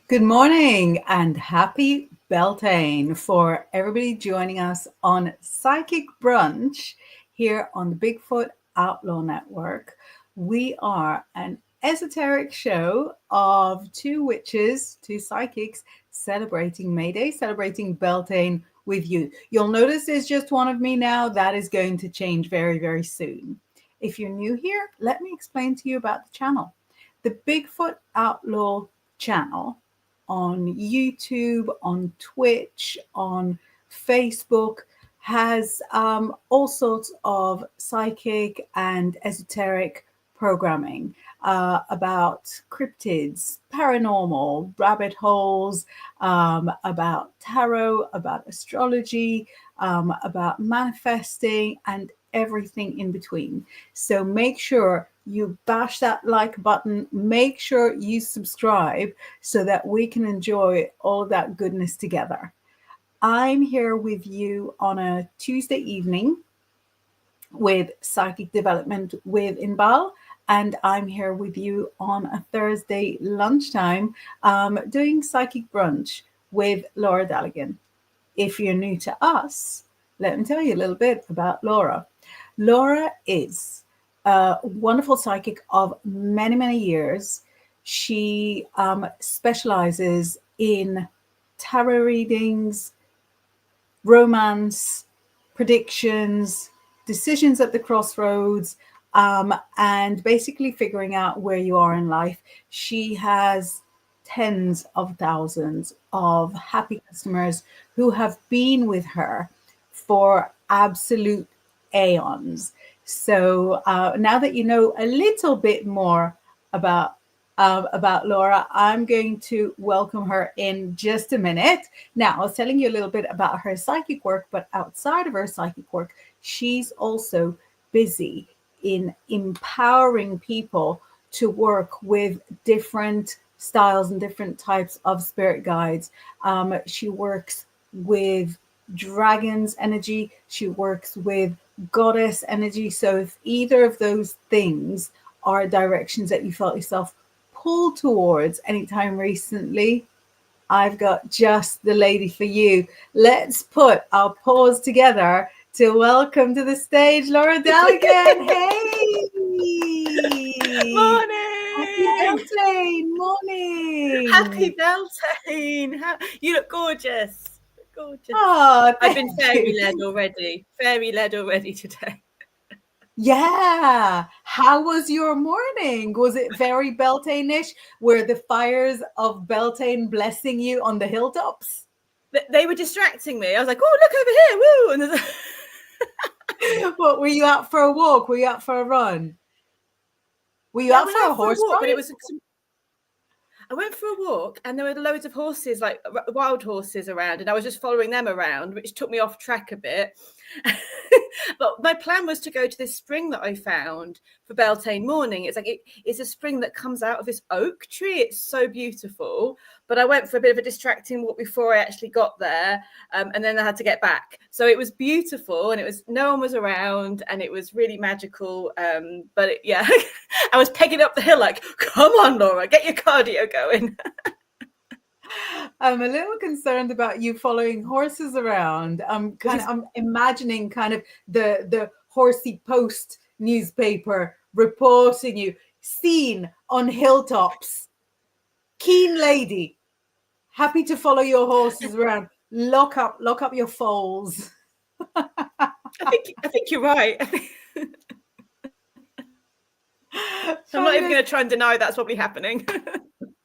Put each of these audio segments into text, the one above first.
Good morning and happy Beltane for everybody joining us on Psychic Brunch here on the Bigfoot Outlaw Network. We are an esoteric show of two witches, two psychics, celebrating May Day, celebrating Beltane with you. You'll notice there's just one of me now. That is going to change very, very soon. If you're new here, let me explain to you about the channel. The Bigfoot Outlaw channel on YouTube, on Twitch, on Facebook, has all sorts of psychic and esoteric programming about cryptids, paranormal, rabbit holes, about tarot, about astrology, about manifesting, and everything in between. So make sure you bash that like button, make sure you subscribe so that we can enjoy all of that goodness together. I'm here with you on a Tuesday evening with Psychic Development with Inbaal, and I'm here with you on a Thursday lunchtime doing Psychic Brunch with Laura Daligan. If you're new to us, let me tell you a little bit about Laura. Laura is a wonderful psychic of many, many years. She specializes in tarot readings, romance, predictions, decisions at the crossroads, and basically figuring out where you are in life. She has tens of thousands of happy customers who have been with her for absolute aeons. So now that you know a little bit more about Laura, I'm going to welcome her in just a minute. Now, I was telling you a little bit about her psychic work, but outside of her psychic work, she's also busy in empowering people to work with different styles and different types of spirit guides. She works with dragon's energy. She works with goddess energy. So if either of those things are directions that you felt yourself pulled towards anytime recently, I've got just the lady for you. Let's put our paws together to welcome to the stage Laura Daligan. Hey! Morning! Happy Beltane! Morning! Happy Beltane! You look gorgeous. Gorgeous. Oh, I've been fairy-led already today. Yeah. How was your morning? Was it very Beltane-ish? Were the fires of Beltane blessing you on the hilltops? They were distracting me. I was like, oh, look over here. Woo! And What, were you out for a walk? Were you out for a run? Were you out for a horse ride? But it was I went for a walk and there were loads of horses, like wild horses around, and I was just following them around, which took me off track a bit. But my plan was to go to this spring that I found for Beltane morning. It's like it's a spring that comes out of this oak tree. It's so beautiful. But I went for a bit of a distracting walk before I actually got there, and then I had to get back. So it was beautiful, and no one was around, and it was really magical. But I was pegging up the hill like, come on, Laura, get your cardio going. I'm a little concerned about you following horses around. I'm imagining kind of the Horsey Post newspaper reporting you, seen on hilltops, keen lady, Happy to follow your horses around. Lock up your foals. I think you're right. I'm not even going to try and deny that's probably happening.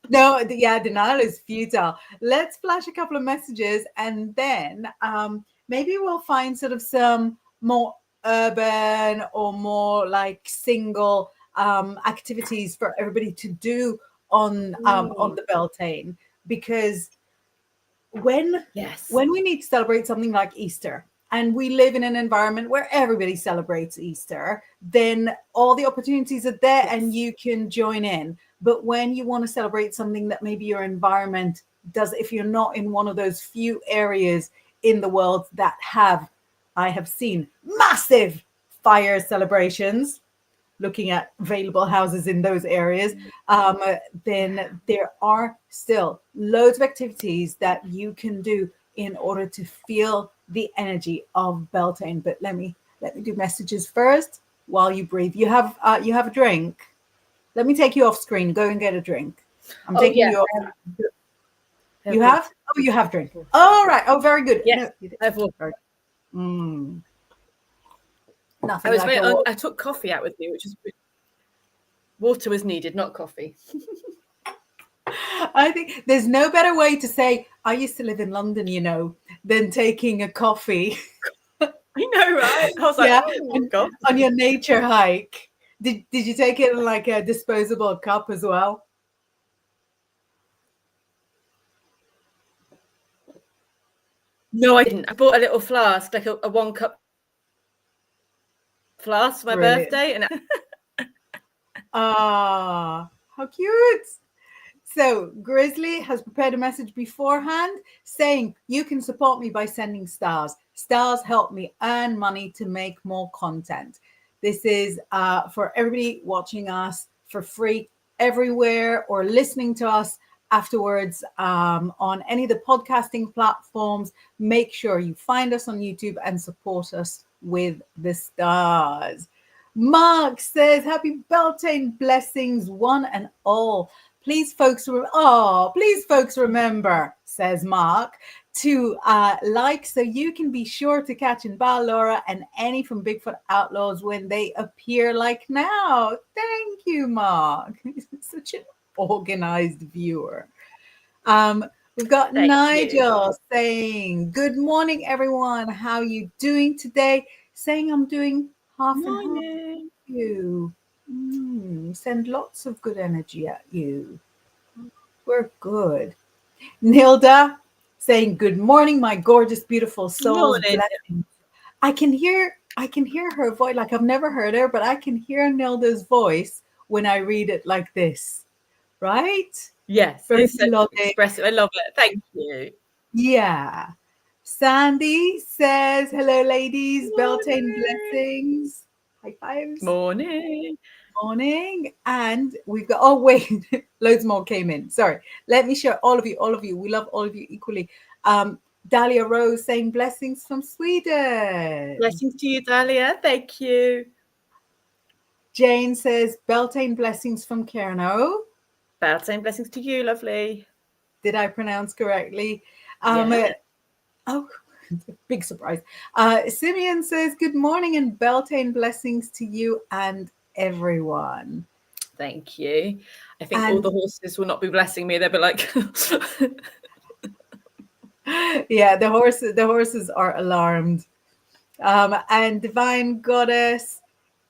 No, yeah, denial is futile. Let's flash a couple of messages, and then maybe we'll find sort of some more urban or more like single activities for everybody to do on the Beltane, because when we need to celebrate something like Easter, and we live in an environment where everybody celebrates Easter, then all the opportunities are there and you can join in. But when you want to celebrate something that maybe your environment does, if you're not in one of those few areas in the world that I have seen massive fire celebrations, looking at available houses in those areas, then there are still loads of activities that you can do in order to feel the energy of Beltane. But let me do messages first while you breathe. You have a drink. Let me take you off screen. Go and get a drink. I'm taking you off. You have? Oh, you have drink. All right. Oh, very good. Yes, no, I have water. Nothing. I took coffee out with me, which is water was needed, not coffee. I think there's no better way to say I used to live in London, than taking a coffee. I know, right? I was like, oh, God. On your nature hike. Did you take it in like a disposable cup as well? No, I didn't. I bought a little flask, like a 1 cup flask for my birthday, and how cute. So Grizzly has prepared a message beforehand saying, you can support me by sending stars. Stars help me earn money to make more content. This is for everybody watching us for free everywhere, or listening to us afterwards on any of the podcasting platforms. Make sure you find us on YouTube and support us with the stars. Mark says, happy Beltane blessings, one and all. Please, folks, remember, says Mark, to like, so you can be sure to catch Inbaal, Laura, and any from Bigfoot Outlaws when they appear like now. Thank you, Mark. Such an organized viewer. We've got Nigel saying, good morning, everyone. How are you doing today? Saying I'm doing half and half. You. Send lots of good energy at you. We're good. Nilda saying, good morning, my gorgeous, beautiful souls. I can hear her voice. Like, I've never heard her, but I can hear Nilda's voice when I read it like this. Right? Yes, it's so expressive. I love it. Thank you. Yeah. Sandy says, hello, ladies. Beltane blessings. High fives. Morning. And we've got, oh wait, loads more came in. Sorry. Let me show all of you. We love all of you equally. Dahlia Rose saying blessings from Sweden. Blessings to you, Dahlia. Thank you. Jane says Beltane blessings from Kerno. Beltane blessings to you, lovely. Did I pronounce correctly? Oh, big surprise. Simeon says good morning and Beltane blessings to you and everyone. Thank you. I think all the horses will not be blessing me. They'll be like, yeah, the horses are alarmed. And Divine Goddess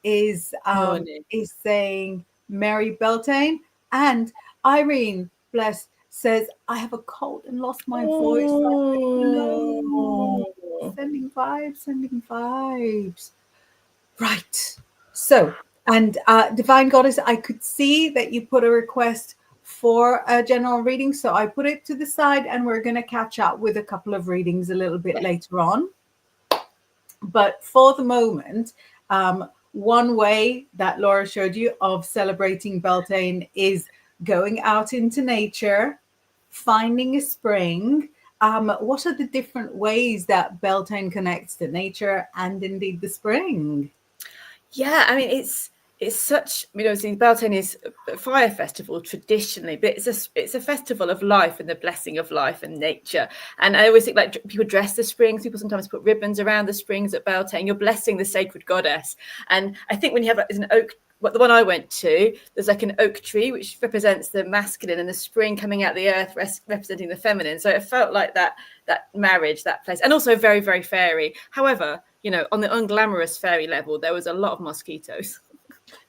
is saying Mary Beltane, and Irene bless says I have a cold and lost my voice. No. Sending vibes. Right. So, and Divine Goddess, I could see that you put a request for a general reading, so I put it to the side, and we're going to catch up with a couple of readings a little bit later on. But for the moment, one way that Laura showed you of celebrating Beltane is going out into nature, finding a spring. What are the different ways that Beltane connects to nature and indeed the spring? Yeah, I mean, it's such, see, Beltane is a fire festival traditionally, but it's a festival of life and the blessing of life and nature. And I always think, like, people dress the springs. People sometimes put ribbons around the springs at Beltane. You're blessing the sacred goddess. And I think when you have like, there's an oak. The one I went to, there's like an oak tree which represents the masculine, and the spring coming out of the earth representing the feminine. So it felt like that marriage, that place, and also very, very fairy. However, on the unglamorous fairy level, there was a lot of mosquitoes.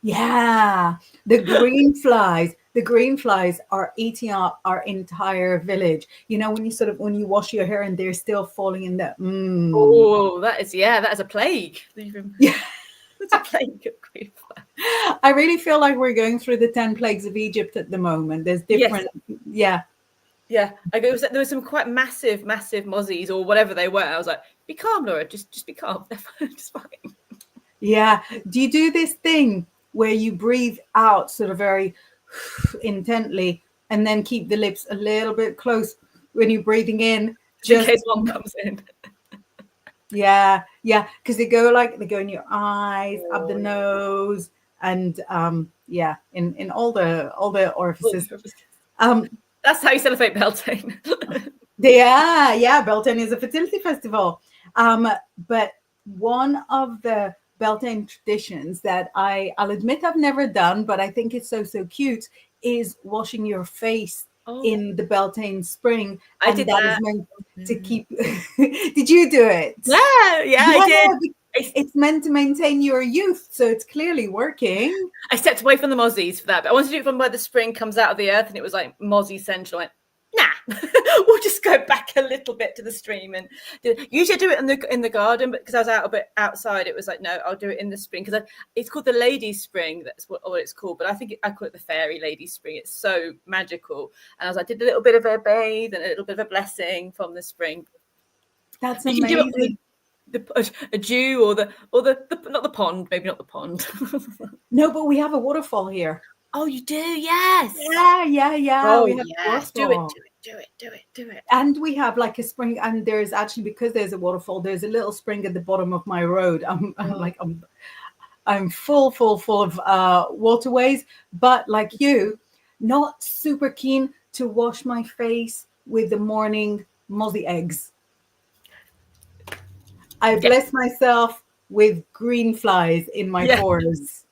Yeah, the green flies. The green flies are eating up our entire village. When you wash your hair and they're still falling in the. Oh, that is a plague. Yeah. It's a plague of green flies. I really feel like we're going through the 10 plagues of Egypt at the moment. There's different. Yes. Yeah. There were some quite massive mozzies or whatever they were. I was like, be calm, Laura. Just be calm. Just fine. Yeah. Do you do this thing where you breathe out sort of very intently and then keep the lips a little bit close when you're breathing in? Just in case one comes in. Yeah. Because they go in your eyes, up the nose, and in all the orifices. That's how you celebrate Beltane. Beltane is a fertility festival. But one of the Beltane traditions that I'll admit I've never done, but I think it's so cute, is washing your face in the Beltane spring. I did that. Is meant to keep. Did you do it? Yeah, I did. It's meant to maintain your youth, so it's clearly working. I stepped away from the mozzies for that, but I wanted to do it from where the spring comes out of the earth, and it was like mozzie central. I went, nah, we'll just go back a little bit to the stream and do it. Usually I do it in the garden, but because I was out a bit outside, it was like, no, I'll do it in the spring, because it's called the ladies' spring. That's what it's called, but I call it the fairy ladies' spring. It's so magical, and I did a little bit of a bathe and a little bit of a blessing from the spring. That's amazing. A dew or the not the pond, maybe not the pond. No, but we have a waterfall here. Oh, you do? Yes. Yeah. Oh, we have yes. Do it. And we have like a spring, and there's actually, because there's a waterfall, there's a little spring at the bottom of my road. I'm full of waterways, but like you, not super keen to wash my face with the morning mozzie eggs. I bless myself with green flies in my pores.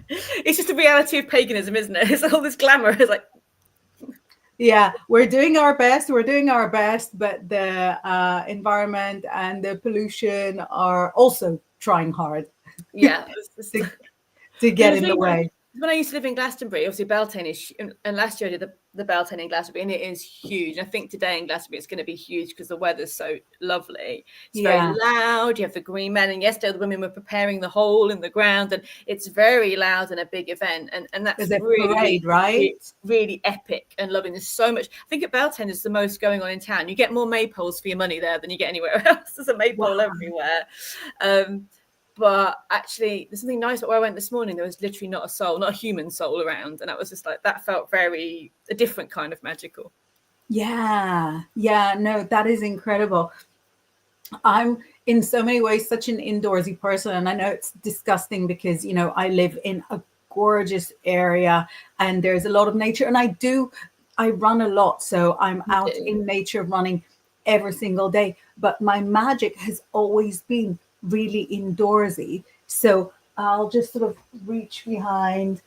It's just the reality of paganism, isn't it? It's all this glamour. It's like, yeah, we're doing our best, but the environment and the pollution are also trying hard. Yeah, to get in the way. When I used to live in Glastonbury, obviously Beltane is, and last year I did the Beltane in Glastonbury, and it is huge. I think today in Glastonbury it's going to be huge because the weather's so lovely. It's very loud. You have the green men, and yesterday the women were preparing the hole in the ground, and it's very loud and a big event. And that's really parade, right? It's really epic and loving. There's so much. I think at Beltane is the most going on in town. You get more maypoles for your money there than you get anywhere else. There's a maypole everywhere. But actually, there's something nice about where I went this morning. There was literally not a soul, not a human soul around. And that was just like, that felt a different kind of magical. Yeah. No, that is incredible. I'm in so many ways such an indoorsy person. And I know it's disgusting because, I live in a gorgeous area and there's a lot of nature. And I run a lot. So I'm out in nature running every single day. But my magic has always been really indoorsy. So I'll just sort of reach behind,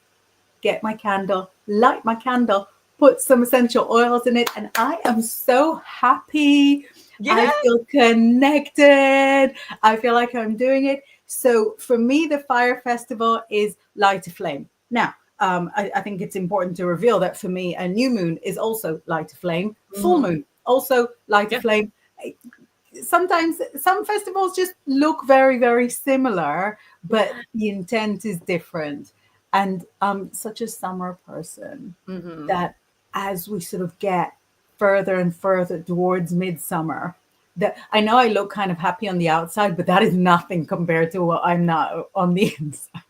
get my candle, light my candle, put some essential oils in it, and I am so happy. I feel connected. I feel like I'm doing it. So for me, the fire festival is light a flame. Now, I think it's important to reveal that for me, a new moon is also light a flame. Full moon, also light a flame. Sometimes some festivals just look very, very similar, but the intent is different. And I'm such a summer person that as we sort of get further and further towards midsummer, that I know I look kind of happy on the outside, but that is nothing compared to what I'm now on the inside.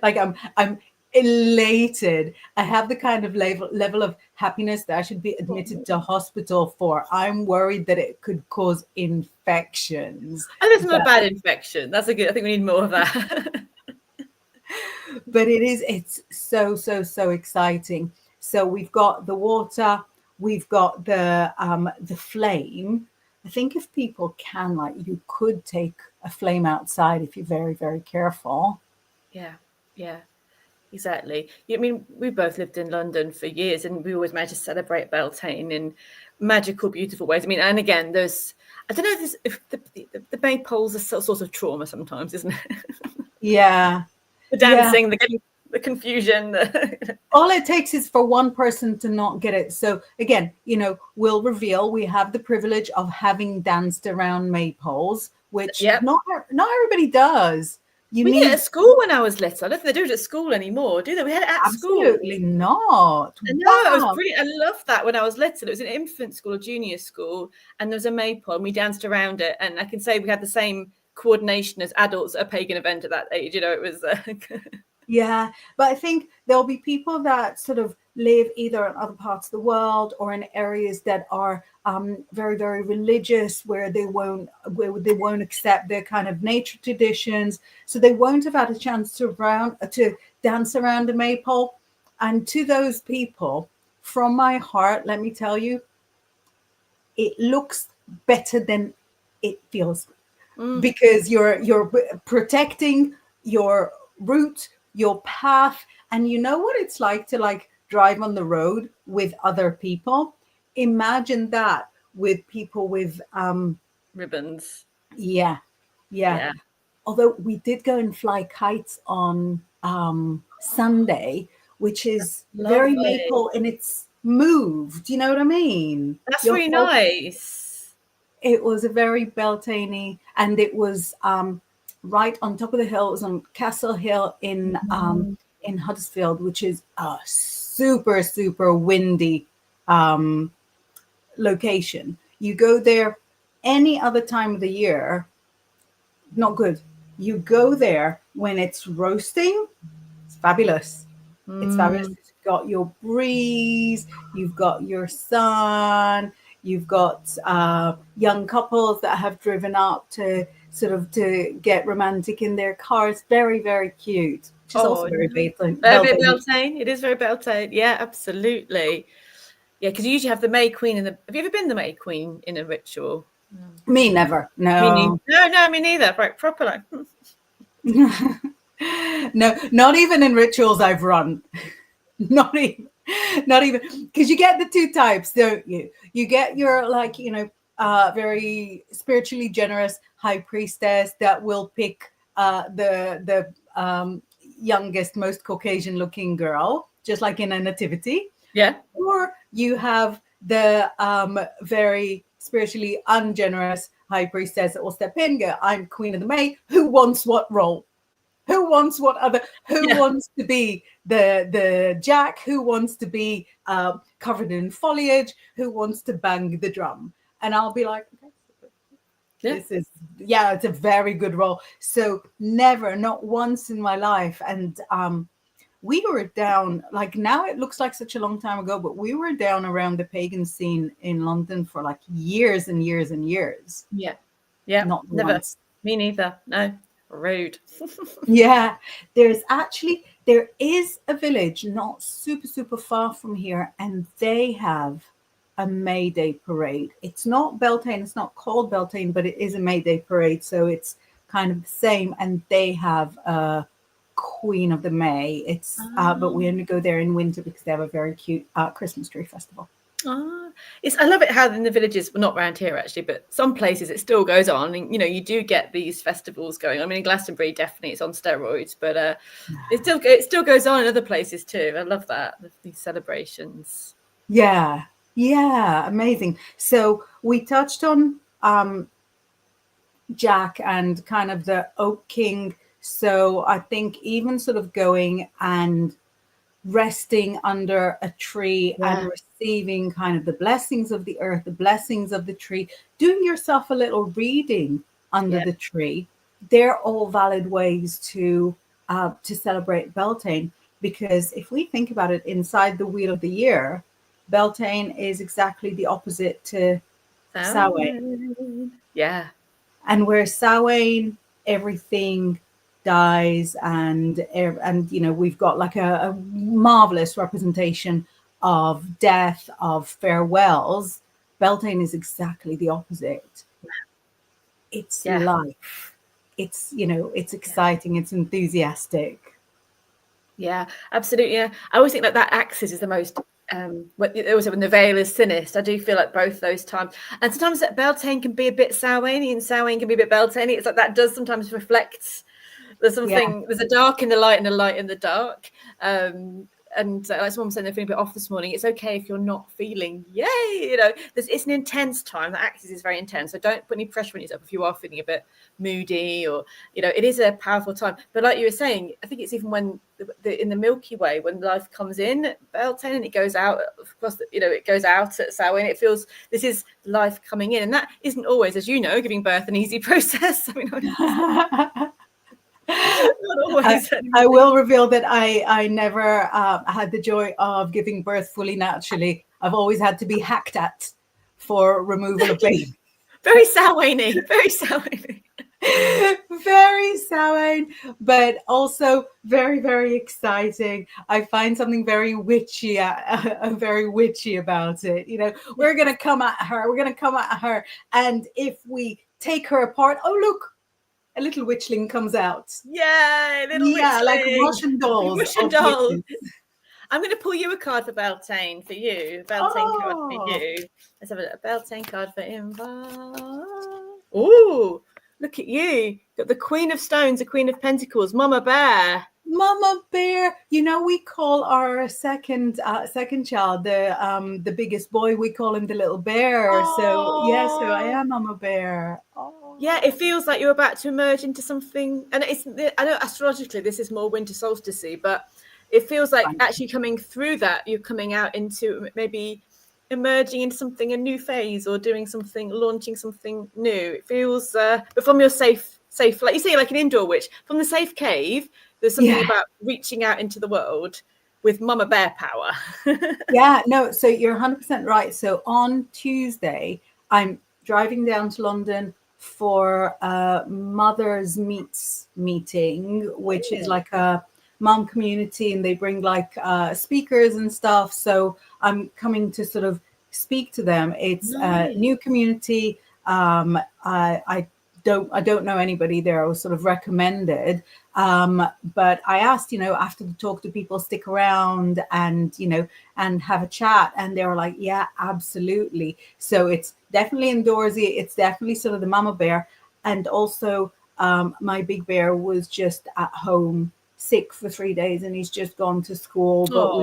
Like I'm elated. I have the kind of level of happiness that I should be admitted to hospital for. I'm worried that it could cause infections. And it's not a bad infection. That's a good. I think we need more of that. But it's so exciting. So we've got the water, we've got the flame. I think if people can, like, you could take a flame outside if you're very careful. Yeah, yeah, exactly. I mean, we both lived in London for years, and we always managed to celebrate Beltane in magical, beautiful ways. I mean, and again, there's I don't know if the maypoles are sort of trauma sometimes, isn't it? Yeah, The yeah. dancing, the confusion. All it takes is for one person to not get it. So again, we'll reveal we have the privilege of having danced around maypoles, which Yep. not everybody does. You We did it need at school when I was little. I don't think they do it at school anymore, do they? We had it at school. absolutely not. I know, it was Wow. brilliant. I loved that when I was little. It was an infant school or junior school, and there was a maypole, and we danced around it. And I can say we had the same coordination as adults at a pagan event at that age. It was. Yeah, but I think there'll be people that sort of live either in other parts of the world or in areas that are very religious, where they won't accept their kind of nature traditions, so they won't have had a chance to dance around a maypole. And to those people, from my heart, let me tell you, it looks better than it feels, Mm. because you're protecting your route, your path, and you know what it's like to like drive on the road with other people. Imagine that with people with Ribbons. yeah, yeah. Yeah. Although we did go and fly kites on Sunday, which is very Lovely. maple, and it's moved. You know what I mean? That's You're really focused. nice. It was a very Beltane, and it was right on top of the hill. It was on Castle Hill in Huddersfield, which is a super windy um, location. You go there any other time of the year, not good. You go there when it's roasting. It's fabulous. It's fabulous. Mm. You've got your breeze, you've got your sun, you've got young couples that have driven up to sort of to get romantic in their cars. Very cute, which is also Oh, very very Beltane. Beltane. It is very Beltane. Yeah, absolutely. Yeah, because you usually have the May Queen and the. Have you ever been the May Queen in a ritual? No. Me never. Me neither. No. No, me neither. Right, proper like. No, not even in rituals I've run. Not even, not even, because you get the two types, don't you? You get your, like, very spiritually generous high priestess that will pick the youngest, most Caucasian looking girl, just like in a nativity. Yeah. Or you have the very spiritually ungenerous high priestess that will step in, go, I'm Queen of the May. Who wants what role? Who wants what other? Who Yeah. wants to be the jack? Who wants to be covered in foliage? Who wants to bang the drum? And I'll be like, okay, Yeah. this is, yeah, it's a very good role. So never, not once in my life. And we were down, like, now it looks like such a long time ago, but we were down around the pagan scene in London for like years and years and years. Yeah. Yeah. Not Never. once. Me neither. No. Rude. Yeah, there is a village not super far from here, and they have a May Day parade. It's not Beltane, it's not called Beltane, but it is a May Day parade, so it's kind of the same. And they have a Queen of the May. It's but we only go there in winter because they have a very cute Christmas tree festival. It's. I love it how in the villages, well, not around here actually, but some places it still goes on. And, you do get these festivals going. I mean, in Glastonbury, definitely it's on steroids, but it still goes on in other places too. I love that, these celebrations. Yeah, yeah, amazing. So we touched on Jack and kind of the Oak King. So I think even sort of going and resting under a tree Yeah. and receiving kind of the blessings of the earth, the blessings of the tree, doing yourself a little reading under Yeah. the tree, they're all valid ways to celebrate Beltane. Because if we think about it, inside the wheel of the year, Beltane is exactly the opposite to Samhain. Samhain. Yeah. And where Samhain, everything dies, and we've got like a marvelous representation of death, of farewells. Beltane is exactly the opposite. It's Yeah. life. It's exciting. It's enthusiastic. Yeah, absolutely. Yeah. I always think that axis is the most also when the veil is thinnest. I do feel like both those times. And sometimes that Beltane can be a bit Samhain and Samhain can be a bit Beltane. It's like that does sometimes reflect there's a dark in the light and a light in the dark. And like someone was saying they're feeling a bit off this morning. It's okay if you're not feeling yay. It's an intense time. The axis is very intense. So don't put any pressure on yourself if you are feeling a bit moody, or it is a powerful time. But like you were saying, I think it's even when in the Milky Way, when life comes in Beltane and it goes out, of course, it goes out at Samhain. It feels this is life coming in, and that isn't always, as you know, giving birth an easy process. I mean, not always. I will reveal that I never had the joy of giving birth fully naturally. I've always had to be hacked at for removal of baby. Very Samhain-y, very Samhain-y. Very Samhain, but also very, very exciting. I find something very witchy about it. We're gonna come at her, and if we take her apart, oh look, a little witchling comes out. Yeah, witchling. Like Russian dolls. Russian dolls. I'm going to pull you a card for Beltane for you. Beltane card for you. Let's have a Beltane card for Inbaal. Oh, look at you. Got the Queen of Stones, the Queen of Pentacles, Mama Bear. Mama Bear. We call our second child the biggest boy. We call him the little bear. Oh. So I am Mama Bear. Oh. Yeah, it feels like you're about to emerge into something, and I know astrologically this is more winter solstice, but it feels like actually coming through that, you're coming out into maybe emerging into something, a new phase, or doing something, launching something new. It feels, but from your safe, like you say, like an indoor witch, from the safe cave, there's something about reaching out into the world with Mama Bear power. Yeah, no, so you're 100% right. So on Tuesday, I'm driving down to London for a Mothers Meets meeting, which is like a mom community, and they bring like speakers and stuff. So I'm coming to sort of speak to them. It's a new community. I don't know anybody there. I was sort of recommended. But I asked, after the talk, do people stick around and have a chat? And they were like, yeah, absolutely. So it's definitely indoorsy. It's definitely sort of the mama bear. And also my big bear was just at home sick for 3 days, and he's just gone to school. But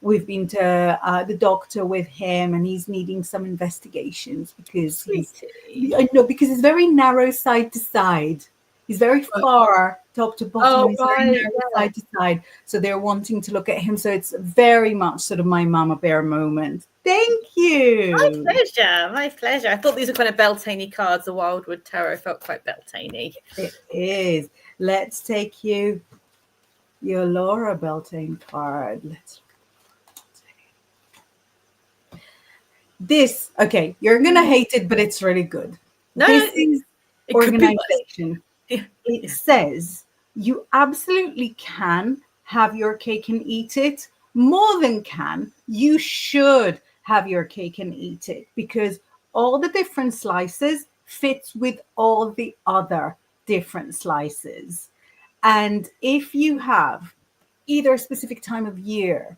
we've been to the doctor with him, and he's needing some investigations because because it's very narrow side to side. He's very far top to bottom. He's very narrow side to side. So they're wanting to look at him. So it's very much sort of my mama bear moment. Thank you. My pleasure. I thought these were kind of Beltane cards. The Wildwood Tarot felt quite Beltane. It is. Let's take your Laura Beltane card. Let's this. Okay, you're gonna hate it, but it's really good. This is organization. It says you absolutely can have your cake and eat it. More than can, you should have your cake and eat it, because all the different slices fits with all the other different slices. And if you have either a specific time of year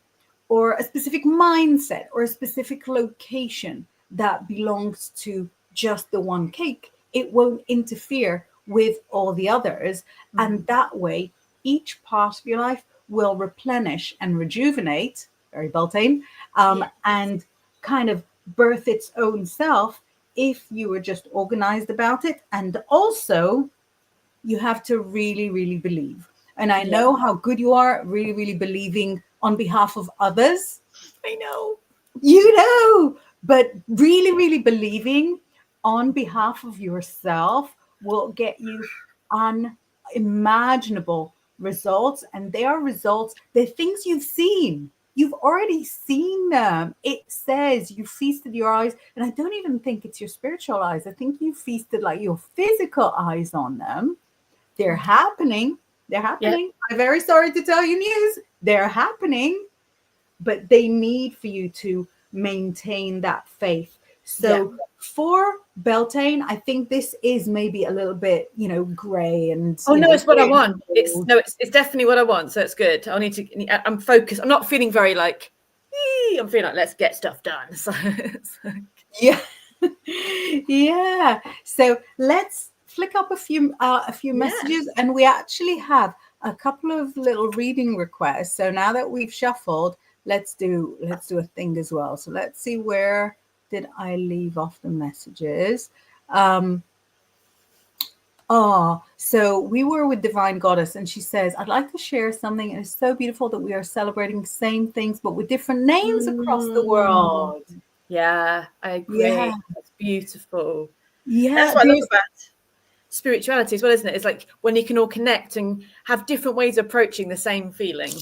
or a specific mindset or a specific location that belongs to just the one cake, it won't interfere with all the others. And that way, each part of your life will replenish and rejuvenate, very Beltane, and kind of birth its own self if you were just organized about it. And also, you have to really, really believe. And I know how good you are, really, really believing on behalf of others. I know. But really, really believing on behalf of yourself will get you unimaginable results. And they are results, they're things you've seen. You've already seen them. It says you feasted your eyes. And I don't even think it's your spiritual eyes. I think you feasted like your physical eyes on them. they're happening. They're happening. I'm very sorry to tell you news. They're happening, but they need for you to maintain that faith. So for Beltane, I think this is maybe a little bit, gray and. Oh no, it's what I want. It's definitely what I want. So it's good. I'm focused. I'm not feeling very like. I'm feeling like let's get stuff done. So yeah, yeah. So let's flick up a few messages, and we actually have a couple of little reading requests. So now that we've shuffled, let's do a thing as well. So let's see, where did I leave off the messages? So we were with Divine Goddess, and she says, I'd like to share something. And it's so beautiful that we are celebrating the same things, but with different names across the world. Yeah, I agree. Yeah. That's beautiful. Yeah. That's what I love about spirituality as well, isn't it? It's like when you can all connect and have different ways of approaching the same feeling.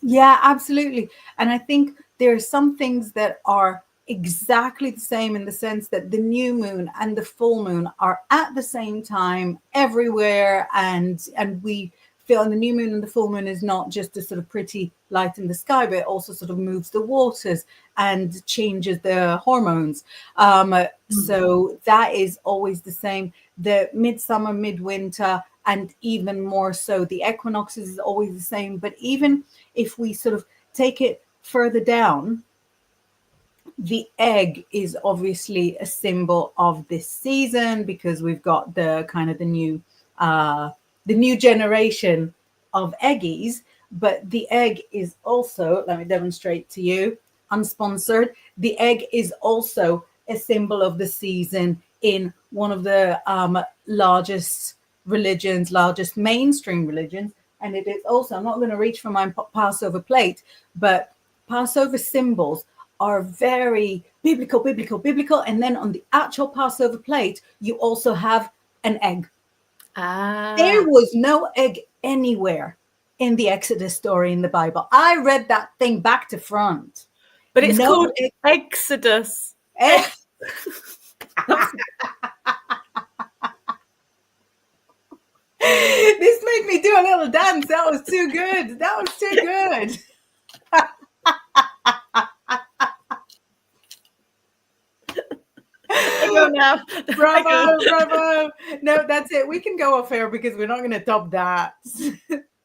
Yeah, absolutely. And I think there are some things that are exactly the same in the sense that the new moon and the full moon are at the same time everywhere, and we feel, and the new moon and the full moon is not just a sort of pretty light in the sky, but it also sort of moves the waters and changes the hormones. So that is always the same. The midsummer, midwinter, and even more so the equinoxes is always the same. But even if we sort of take it further down, the egg is obviously a symbol of this season, because we've got the kind of the new generation of eggies. But the egg is also, let me demonstrate to you, unsponsored. The egg is also a symbol of the season in one of the largest mainstream religions. And it is also, I'm not going to reach for my Passover plate, but Passover symbols are very biblical. And then on the actual Passover plate, you also have an egg. There was no egg anywhere in the Exodus story in the Bible. I read that thing back to front. But it's called Exodus. This made me do a little dance. That was too good. Now. Bravo. No, that's it. We can go off air because we're not going to top that.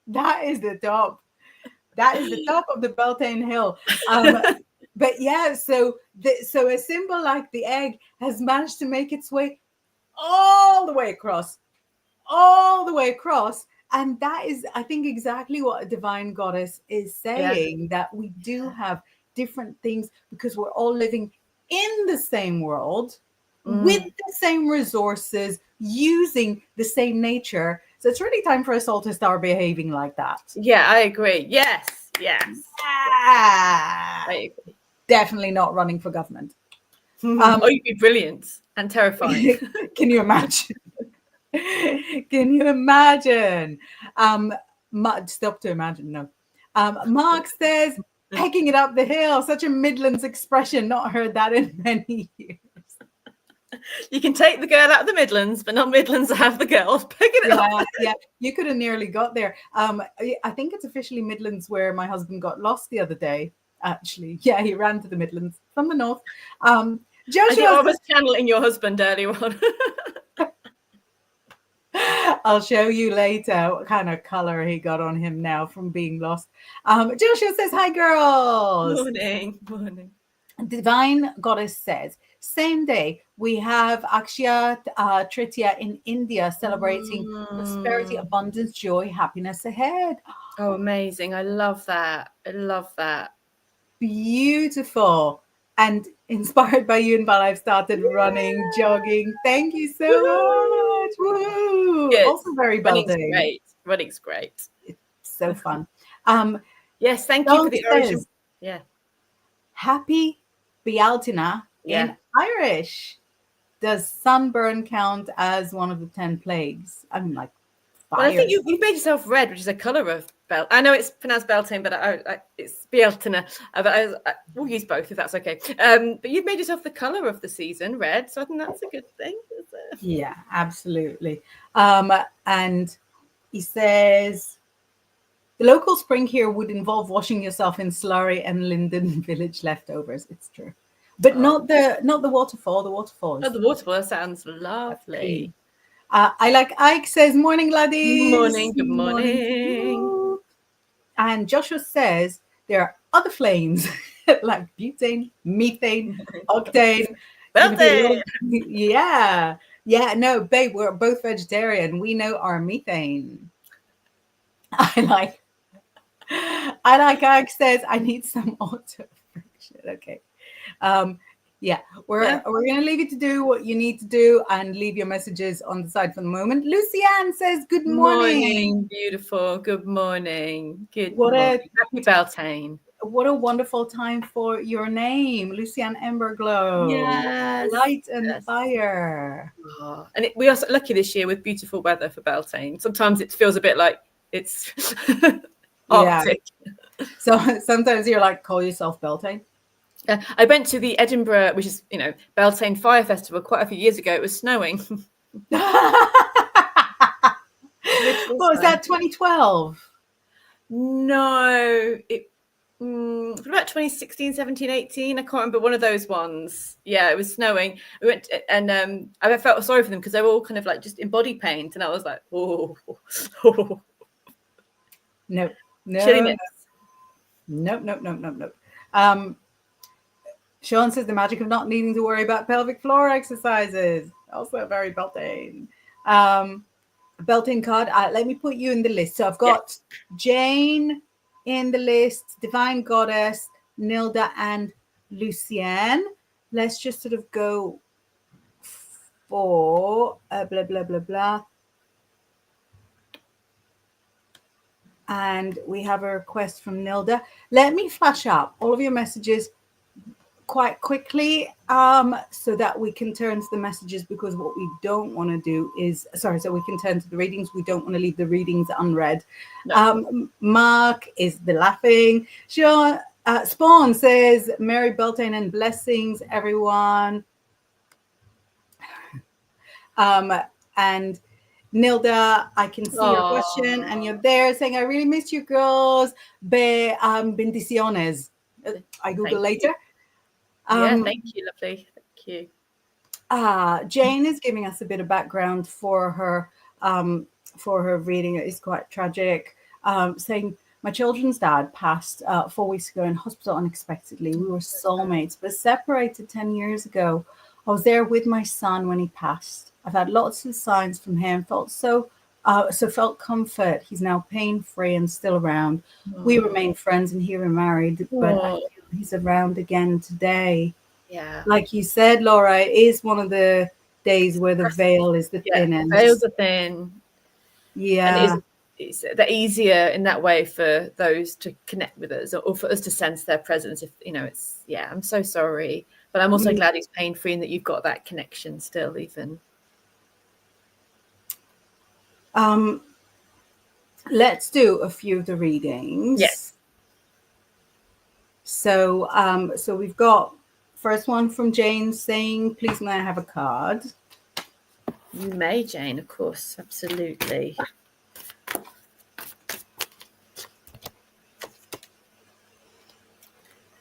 That is the top. That is the top of the Beltane Hill. But yeah, so a symbol like the egg has managed to make its way all the way across. And that is, I think, exactly what a Divine Goddess is saying, that we do have different things because we're all living in the same world with the same resources, using the same nature. So it's really time for us all to start behaving like that. Yeah, I agree. Yes. I agree. Definitely not running for government. You'd be brilliant and terrifying. Can you imagine? Stop to imagine. No. Mark says, pegging it up the hill, such a Midlands expression, not heard that in many years. You can take the girl out of the Midlands, but not Midlands to have the girls. Pegging it up. Yeah, you could have nearly got there. I think it's officially Midlands where my husband got lost the other day, actually. Yeah, he ran to the Midlands from the north. Joshua, I was channeling your husband earlier on. I'll show you later what kind of color he got on him now from being lost. Joshua says, hi, girls. Morning. Divine Goddess says, same day, we have Akshaya Tritiya in India, celebrating prosperity, abundance, joy, happiness ahead. Oh, amazing. I love that. Beautiful. And inspired by you, Inbaal, I've started running, jogging. Thank you so much. Woo! Good. Also very Beltane. Running's great. It's so fun. Yes, thank you for the origin. Yeah. Happy Beltane in Irish. Does sunburn count as one of the 10 plagues? I mean, like, fire. Well, I think you've made yourself red, which is a colour of Belt. I know it's pronounced Beltane, but it's Beltane. But we'll use both if that's okay. But you've made yourself the colour of the season, red. So I think that's a good thing. Yeah, absolutely. And He says, the local spring here would involve washing yourself in slurry and Linden Village leftovers. It's true. But not the waterfall. The waterfall is the waterfall sounds clean. lovely. I like Ike says, morning, laddies. Good morning. And Joshua says there are other flames like butane, methane, octane. Beltane. Yeah. Yeah, no, babe, we're both vegetarian. We know our methane. I like Ike says, I need some auto friction. Okay. Yeah, we're going to leave you to do what you need to do and leave your messages on the side for the moment. Lucianne says, good morning. Beautiful. Good morning. Good morning. Happy Beltane. What a wonderful time for your name, Lucianne Emberglow. Yes. Light and fire. Oh, and we are lucky this year with beautiful weather for Beltane. Sometimes it feels a bit like it's Arctic. So sometimes you're like, call yourself Beltane. I went to the Edinburgh, which is, Beltane Fire Festival quite a few years ago. It was snowing. What was that, 2012? No, about 2016, 17, 18. I can't remember, one of those ones. Yeah, it was snowing. We went and I felt sorry for them because they were all kind of like just in body paint, and I was like, oh. No. Chilliness. Nope. Sean says the magic of not needing to worry about pelvic floor exercises. Also very Beltane. Beltane card. Let me put you in the list. So I've got Jane in the list, Divine Goddess, Nilda, and Lucianne. Let's just sort of go for blah, blah, blah, blah. And we have a request from Nilda. Let me flash up all of your messages quite quickly so that we can turn to the messages, because what we don't want to do is, so we can turn to the readings. We don't want to leave the readings unread. No. Mark is the laughing. Sean, Spawn says, Mary Beltane and blessings, everyone. And Nilda, I can see your question, and you're there saying, I really missed you girls. Bendiciones. I Google later. Thank you, lovely. Thank you. Jane is giving us a bit of background for her reading. It is quite tragic. Saying, my children's dad passed 4 weeks ago in hospital unexpectedly. We were soulmates, but separated 10 years ago. I was there with my son when he passed. I've had lots of signs from him. Felt comfort. He's now pain-free and still around. We remain friends, and he remarried, but I feel he's around again today. Yeah, like you said, Laura, it is one of the days where the veil is the thinnest. Veils are thin. Yeah, and it's the easier in that way for those to connect with us, or for us to sense their presence. If it's I'm so sorry, but I'm also glad he's pain-free and that you've got that connection still, even. Let's do a few of the readings. Yes. So we've got first one from Jane saying, please may I have a card? You may, Jane, of course, absolutely.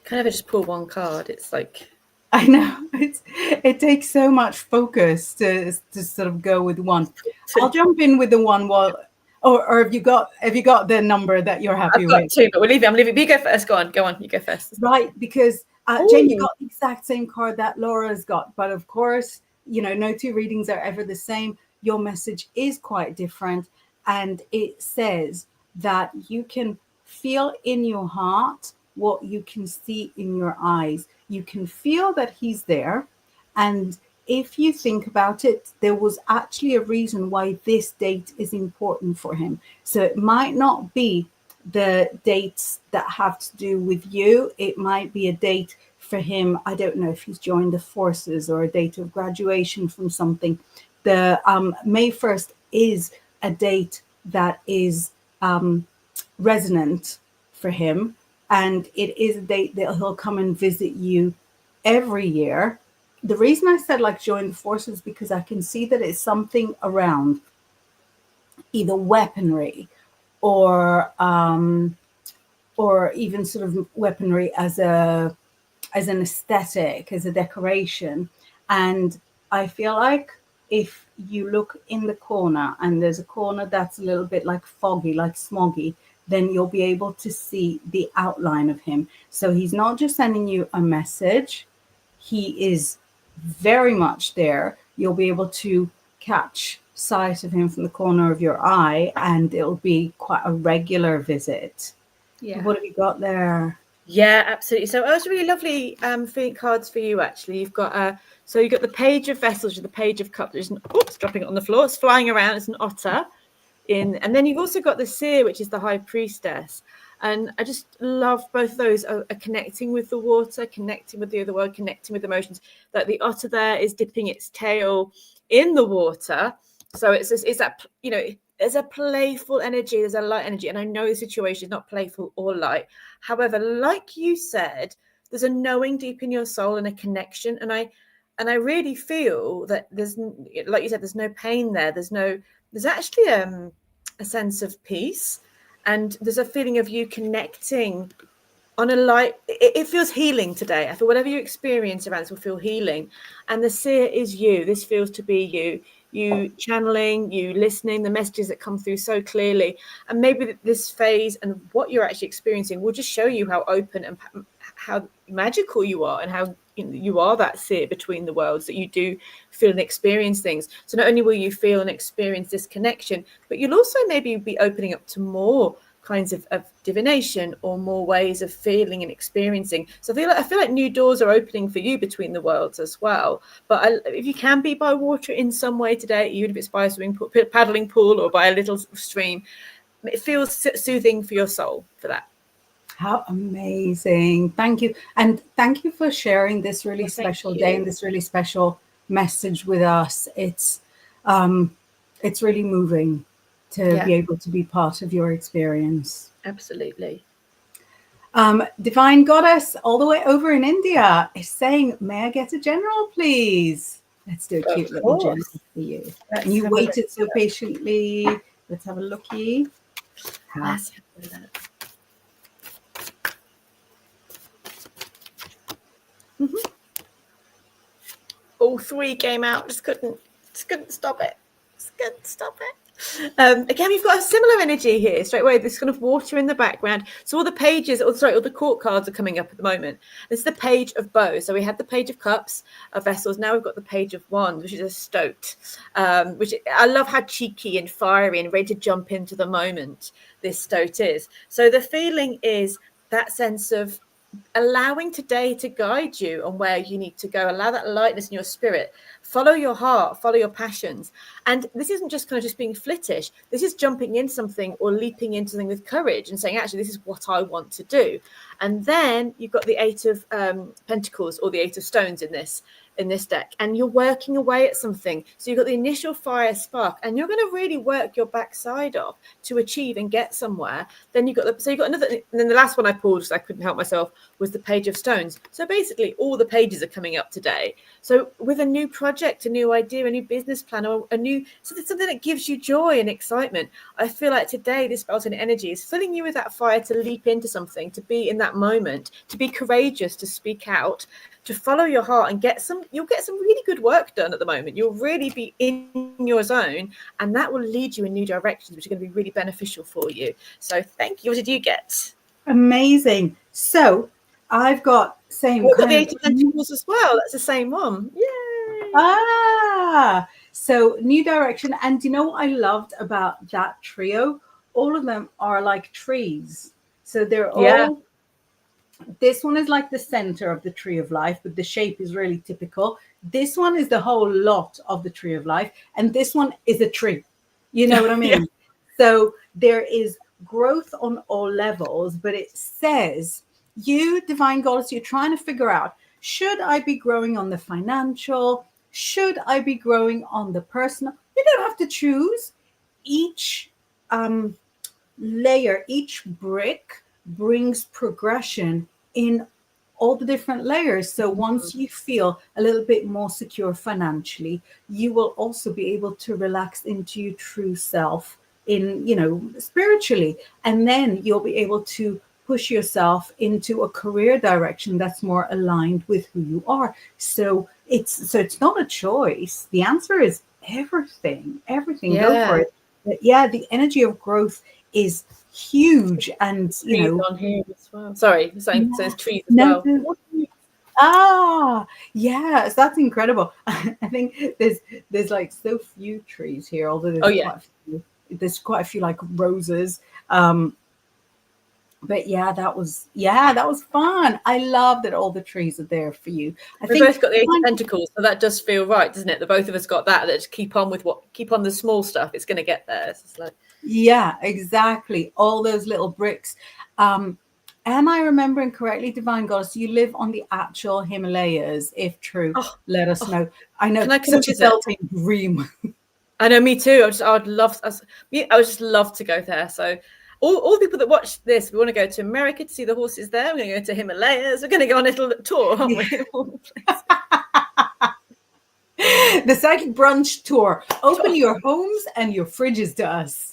Can I ever just pull one card? It's like, I know it takes so much focus to sort of go with one. I'll jump in with the one while, or have you got the number that you're happy with? I've got two, but I'm leaving. You go first. Go on. You go first. Right, because Jane, you got the exact same card that Laura's got, but of course, no two readings are ever the same. Your message is quite different, and it says that you can feel in your heart what you can see in your eyes. You can feel that he's there, and if you think about it, there was actually a reason why this date is important for him. So it might not be the dates that have to do with you. It might be a date for him. I don't know if he's joined the forces, or a date of graduation from something. The May 1st is a date that is resonant for him. And it is a date that he'll come and visit you every year. The reason I said join the forces, because I can see that it's something around either weaponry or even sort of weaponry as an aesthetic, as a decoration. And I feel like if you look in the corner and there's a corner that's a little bit like foggy, like smoggy, then you'll be able to see the outline of him. So he's not just sending you a message, he is very much there. You'll be able to catch sight of him from the corner of your eye, and it'll be quite a regular visit. Yeah. What have you got there? Yeah, absolutely. So those really lovely cards for you. Actually, you've got so you've got the Page of Vessels, the Page of Cups. There's oops, dropping it on the floor. It's flying around. It's an otter. And then you've also got the Seer, which is the High Priestess. And I just love both those are connecting with the water, connecting with the other world, connecting with emotions. Like the otter there is dipping its tail in the water. So it's that, you know, there's a playful energy, there's a light energy. And I know the situation is not playful or light. However, like you said, there's a knowing deep in your soul and a connection. And I really feel that there's, like you said, there's no pain there. There's actually a sense of peace, and there's a feeling of you connecting on a light. It feels healing today. I feel whatever you experience around this will feel healing. And the Seer is you. This feels to be you channeling, you listening, the messages that come through so clearly. And maybe this phase and what you're actually experiencing will just show you how open and how magical you are, and how you are that Seer between the worlds, that you do feel and experience things. So not only will you feel and experience this connection, but you'll also maybe be opening up to more kinds of divination or more ways of feeling and experiencing. So I feel like new doors are opening for you between the worlds as well. But if you can be by water in some way today, even if it's by a swimming pool, paddling pool, or by a little stream, it feels soothing for your soul for that. How amazing. Thank you. And thank you for sharing this really special day and this really special message with us. It's really moving to be able to be part of your experience. Absolutely. Divine Goddess, all the way over in India, is saying, may I get a general, please? Let's do a cute little general for you. And you waited so patiently. Let's have a looky. Let's have a look. Mm-hmm. All three came out. Just couldn't stop it. Again, we've got a similar energy here straight away. This kind of water in the background. So all the pages, all the court cards are coming up at the moment. This is the Page of Bows. So we had the Page of Cups, of Vessels. Now we've got the Page of Wands, which is a stoat. Which I love how cheeky and fiery and ready to jump into the moment this stoat is. So the feeling is that sense of allowing today to guide you on where you need to go. Allow that lightness in your spirit. Follow your heart, follow your passions. And this isn't just kind of just being flittish. This is jumping in something or leaping into something with courage and saying, actually, this is what I want to do. And then you've got the Eight of Pentacles, or the Eight of Stones in this deck, and you're working away at something. So you've got the initial fire spark, and you're going to really work your backside off to achieve and get somewhere. Then you've got another, and then the last one I pulled, because I couldn't help myself, was the Page of Stones. So basically all the pages are coming up today. So with a new project, a new idea, a new business plan, or something that gives you joy and excitement, I feel like today this Beltane energy is filling you with that fire to leap into something, to be in that moment, to be courageous, to speak out, to follow your heart, and you'll get some really good work done at the moment. You'll really be in your zone, and that will lead you in new directions, which are going to be really beneficial for you. So thank you. What did you get? Amazing. So I've got same kind the Eight of Pentacles as well. That's the same one. Yay! So new direction. And you know what I loved about that trio? All of them are like trees. So they're all, this one is like the center of the tree of life, but the shape is really typical. This one is the whole lot of the tree of life. And this one is a tree. You know what I mean? So there is growth on all levels, but it says, you, Divine Goddess, you're trying to figure out, should I be growing on the financial? Should I be growing on the personal? You don't have to choose. Each layer, each brick brings progression in all the different layers. So once you feel a little bit more secure financially, you will also be able to relax into your true self in, spiritually. And then you'll be able to push yourself into a career direction that's more aligned with who you are. So it's not a choice. The answer is everything. Go for Yeah. it. But yeah, the energy of growth is huge. And Trees on here as well. Sorry, saying yeah, there's trees as no, well. yes, that's incredible. I think there's like so few trees here, although Oh yeah. there's quite a few like roses. But that was fun. I love that all the trees are there for you. I We think both got the Eight of Pentacles, so that does feel right, doesn't it? The both of us got that. That just keep on the small stuff. It's going to get there. It's just like, yeah, exactly. All those little bricks. Am I remembering correctly, Divine Goddess? You live on the actual Himalayas. If true, oh, let us know. I know can I come such a visit? Celtic dream. I know, me too. I would just love to go there. So all the people that watch this, we want to go to America to see the horses there. We're going to go to Himalayas. We're going to go on a little tour, aren't we? The Psychic Brunch Tour. Open your homes and your fridges to us.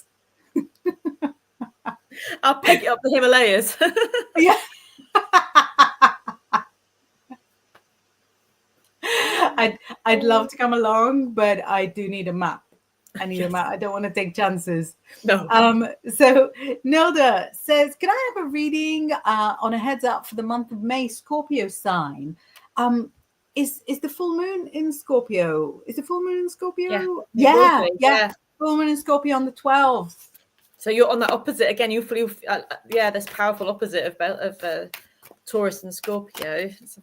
I'll pick it up the Himalayas. Yeah. I'd love to come along, but I do need a map. I need a map. I don't want to take chances. No. So Nilda says, can I have a reading on a heads up for the month of May, Scorpio sign? Is the full moon in Scorpio? Is the full moon in Scorpio? Yeah. Full moon in Scorpio on the 12th. So you're on that opposite again. You feel this powerful opposite of Taurus and Scorpio. So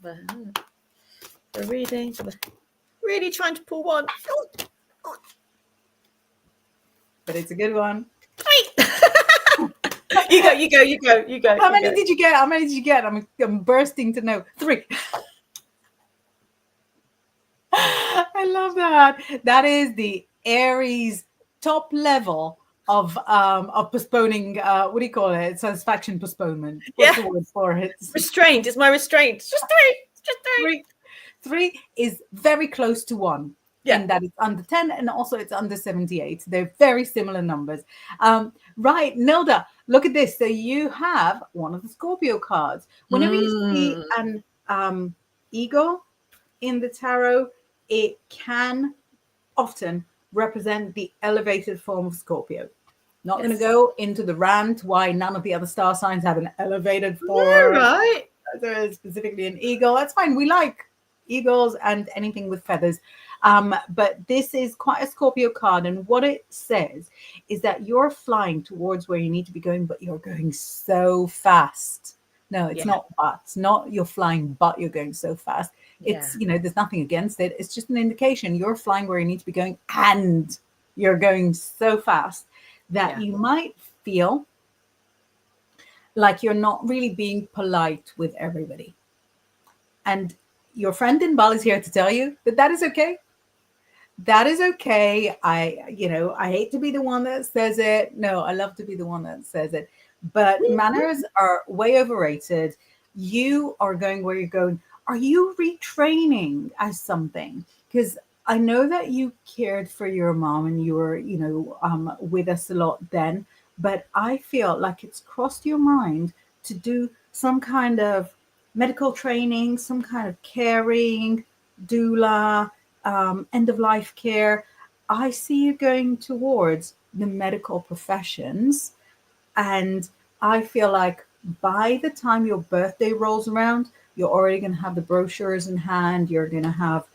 the reading. Really trying to pull one. But it's a good one. You go. How many did you get? I'm bursting to know. 3. I love that. That is the Aries top level of postponing. What do you call it? Satisfaction postponement. What's the word for it? Restraint. It's my restraint. It's just 3. 3 is very close to 1. Yeah. In that it's under 10 and also it's under 78. They're very similar numbers. Right, Nilda, look at this. So you have one of the Scorpio cards. Whenever you see an eagle in the tarot, it can often represent the elevated form of Scorpio. Not going to go into the rant why none of the other star signs have an elevated form. Yeah, right. There's specifically an eagle. That's fine. We like eagles and anything with feathers. But this is quite a Scorpio card. And what it says is that you're flying towards where you need to be going, but you're going so fast. No, it's not but. It's not you're flying, but you're going so fast. It's, there's nothing against it. It's just an indication you're flying where you need to be going and you're going so fast that you might feel like you're not really being polite with everybody. And your friend Inbaal is here to tell you that is okay. That is okay. I hate to be the one that says it. No, I love to be the one that says it. But manners are way overrated. You are going where you're going. Are you retraining as something? Because I know that you cared for your mom and you were, with us a lot then. But I feel like it's crossed your mind to do some kind of medical training, some kind of caring, doula, end of life care. I see you going towards the medical professions. And I feel like by the time your birthday rolls around, you're already going to have the brochures in hand. You're going to have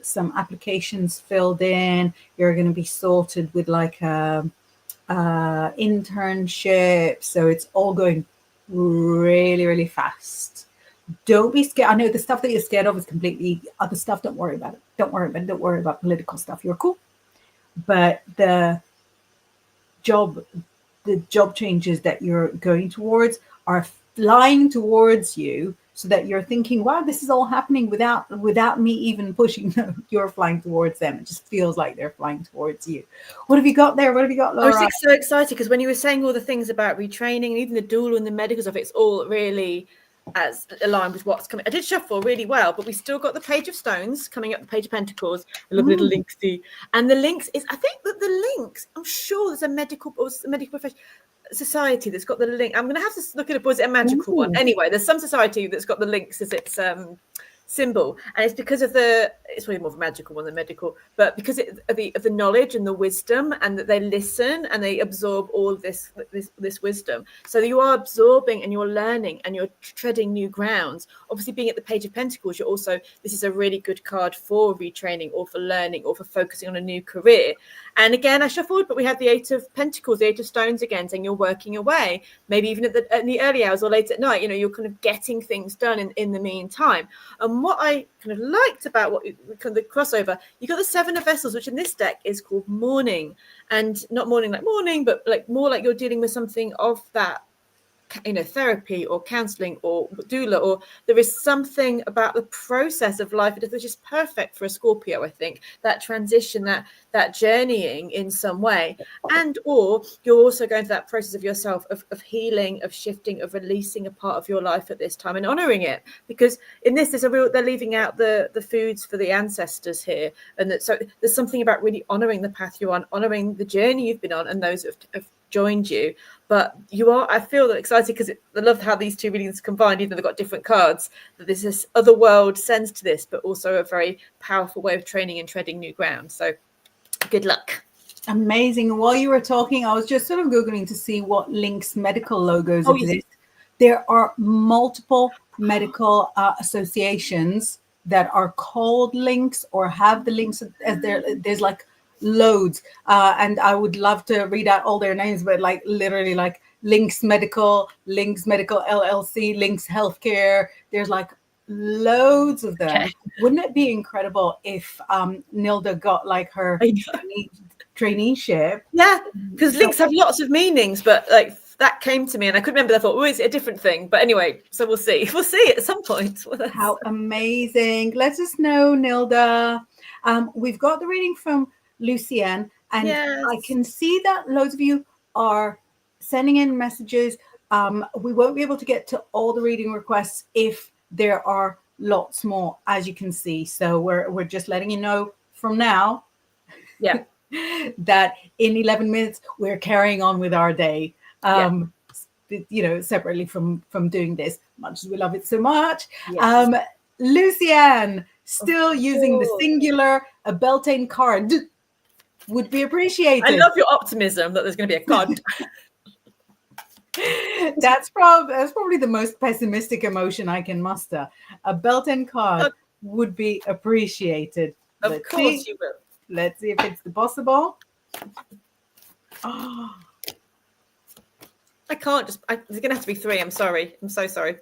some applications filled in. You're going to be sorted with like a internship. So it's all going really, really fast. Don't be scared. I know the stuff that you're scared of is completely other stuff. Don't worry about it. Don't worry about it. Don't worry about political stuff. You're cool. But the job changes that you're going towards are flying towards you, so that you're thinking, wow, this is all happening without me even pushing them. You're flying towards them. It just feels like they're flying towards you. What have you got there? What have you got, Laura? I was so excited because when you were saying all the things about retraining and even the doula and the medical stuff, it's all really as aligned with what's coming. I did shuffle really well, but we still got the Page of Stones coming up, the Page of Pentacles, a little linksy. And the links is, I think that the links, I'm sure there's a medical profession society that's got the link. I'm going to have to look at it. Was it a magical one? Anyway, there's some society that's got the links as its symbol, and it's because of it's probably more of a magical one than medical, but because of the knowledge and the wisdom, and that they listen and they absorb all this wisdom. So you are absorbing and you're learning and you're treading new grounds. Obviously, being at the Page of Pentacles, you're also, this is a really good card for retraining or for learning or for focusing on a new career. And again, I shuffled, but we had the Eight of Pentacles, the Eight of Stones again, saying you're working away, maybe even in the early hours or late at night. You're kind of getting things done in the meantime. And what I kind of liked about what kind of the crossover, you got the Seven of Vessels, which in this deck is called mourning, and not mourning like mourning, but like more like you're dealing with something of that, therapy or counseling or doula, or there is something about the process of life which is perfect for a Scorpio. I think that transition, that journeying in some way, and or you're also going through that process of yourself of healing, of shifting, of releasing a part of your life at this time and honoring it, because in this they're leaving out the foods for the ancestors here, and so there's something about really honoring the path you're on, honoring the journey you've been on and those have joined you. But I feel excited because I love how these two readings combined, even though they've got different cards, that there's this other world sense to this, but also a very powerful way of training and treading new ground. So good luck. Amazing. While you were talking, I was just sort of Googling to see what links medical logos exist. There are multiple medical associations that are called links or have the links as there's like loads, and I would love to read out all their names, but like literally like Links Medical LLC, Links Healthcare, there's like loads of them. Okay. Wouldn't it be incredible if Nilda got like her traineeship? Yeah, because links have lots of meanings, but like that came to me and I couldn't remember. I thought, is it a different thing? But anyway, so we'll see at some point. How amazing. Let us know, Nilda. We've got the reading from Lucienne, and yes, I can see that loads of you are sending in messages. We won't be able to get to all the reading requests if there are lots more, as you can see. So we're just letting you know from now, yeah, that in 11 minutes we're carrying on with our day. Separately from doing this, much as we love it so much. Yes. Lucienne, still using the singular, a Beltane card would be appreciated. I love your optimism that there's going to be a card. That's probably the most pessimistic emotion I can muster. A Beltane card would be appreciated. Of course you will. Let's see if it's possible. Oh. I can't there's going to have to be 3. I'm sorry. I'm so sorry.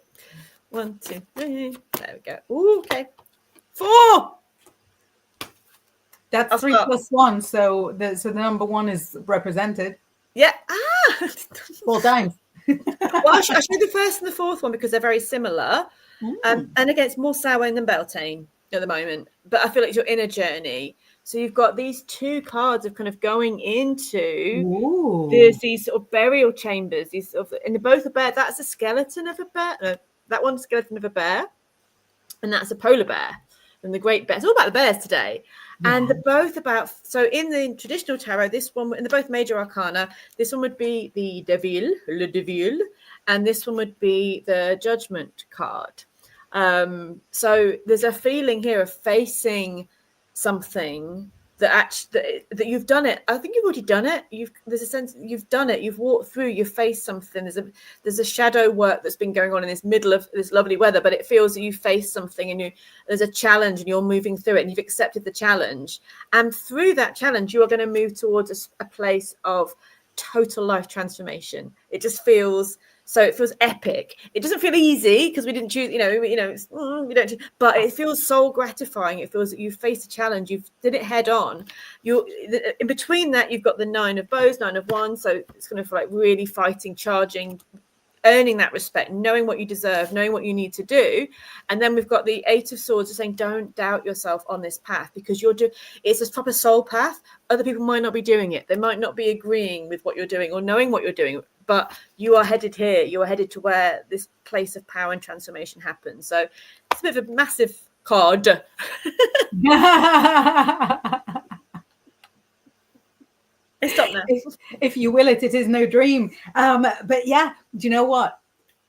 1, 2, 3. There we go. Ooh, okay. 4. That's 3 plus 1. So the number 1 is represented. Yeah. 4 times. Well, I showed the first and the fourth one because they're very similar. And again, it's more Samhain than Beltane at the moment. But I feel like it's your inner journey. So you've got these 2 cards of kind of going into these sort of burial chambers. These sort of, and both a bear. That's a skeleton of a bear. That one's a skeleton of a bear, and that's a polar bear. And the great bear. It's all about the bears today. Yeah. And they're both about. So in the traditional tarot, this one, and they're both major arcana. This one would be the Devil, Le Devil, and this one would be the Judgment card. So there's a feeling here of facing something that you've done it. I think you've already done it. There's a sense you've done it. You've walked through. You've faced something. There's a shadow work that's been going on in this middle of this lovely weather, but it feels that you faced something and there's a challenge and you're moving through it and you've accepted the challenge. And through that challenge, you are going to move towards a place of total life transformation. It just feels. So it feels epic. It doesn't feel easy because we didn't choose, we don't, but it feels soul gratifying. It feels that you faced a challenge. You've did it head on. In between that, you've got the 9 of bows, 9 of wands. So it's going to feel like really fighting, charging, earning that respect, knowing what you deserve, knowing what you need to do. And then we've got the 8 of swords saying, don't doubt yourself on this path because it's a proper soul path. Other people might not be doing it. They might not be agreeing with what you're doing or knowing what you're doing. but you are headed here. You are headed to where this place of power and transformation happens. So it's a bit of a massive card. Stop now. If you will it is no dream. But yeah, do you know what?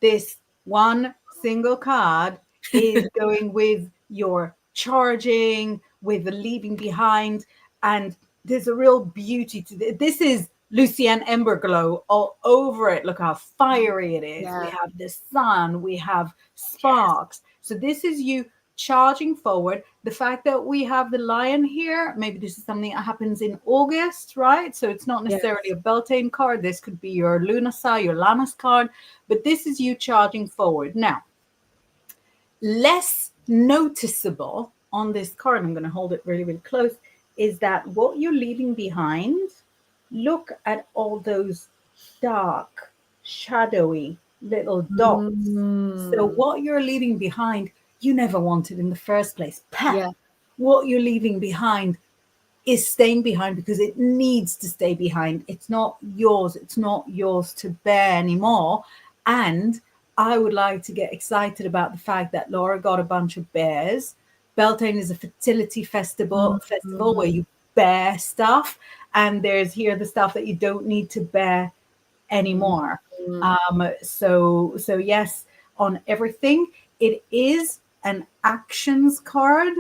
This one single card is going with your charging, with the leaving behind, and there's a real beauty to this. This is Lucienne Emberglow all over it. Look how fiery it is. Yeah. We have the sun, we have sparks. So this is you charging forward. The fact that we have the lion here, maybe this is something that happens in August, right? So it's not necessarily a Beltane card. This could be your Lunasa, your Lammas card, but this is you charging forward. Now, less noticeable on this card, I'm going to hold it really, really close, is that what you're leaving behind, look at all those dark, shadowy little dots. So what you're leaving behind, you never wanted in the first place. Yeah. What you're leaving behind is staying behind because it needs to stay behind. It's not yours. It's not yours to bear anymore. And I would like to get excited about the fact that Laura got a bunch of bears. Beltane is a fertility festival where you bear stuff. And there's here the stuff that you don't need to bear anymore. So yes, on everything, it is an actions card.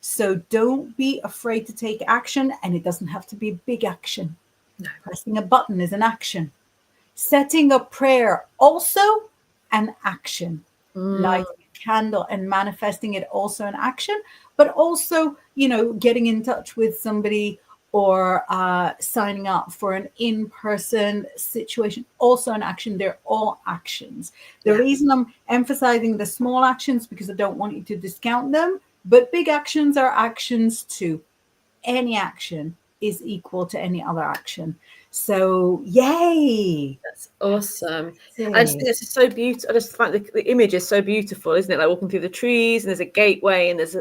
So don't be afraid to take action, and it doesn't have to be a big action. No. Pressing a button is an action. Setting a prayer, also an action. Lighting a candle and manifesting it, also an action. But also, getting in touch with somebody or signing up for an in-person situation, also an action. They're all actions. The reason I'm emphasizing the small actions, because I don't want you to discount them, but big actions are actions too. Any action is equal to any other action. So yay. That's awesome. I just think this is so beautiful. I just find the image is so beautiful, isn't it? Like walking through the trees, and there's a gateway, and there's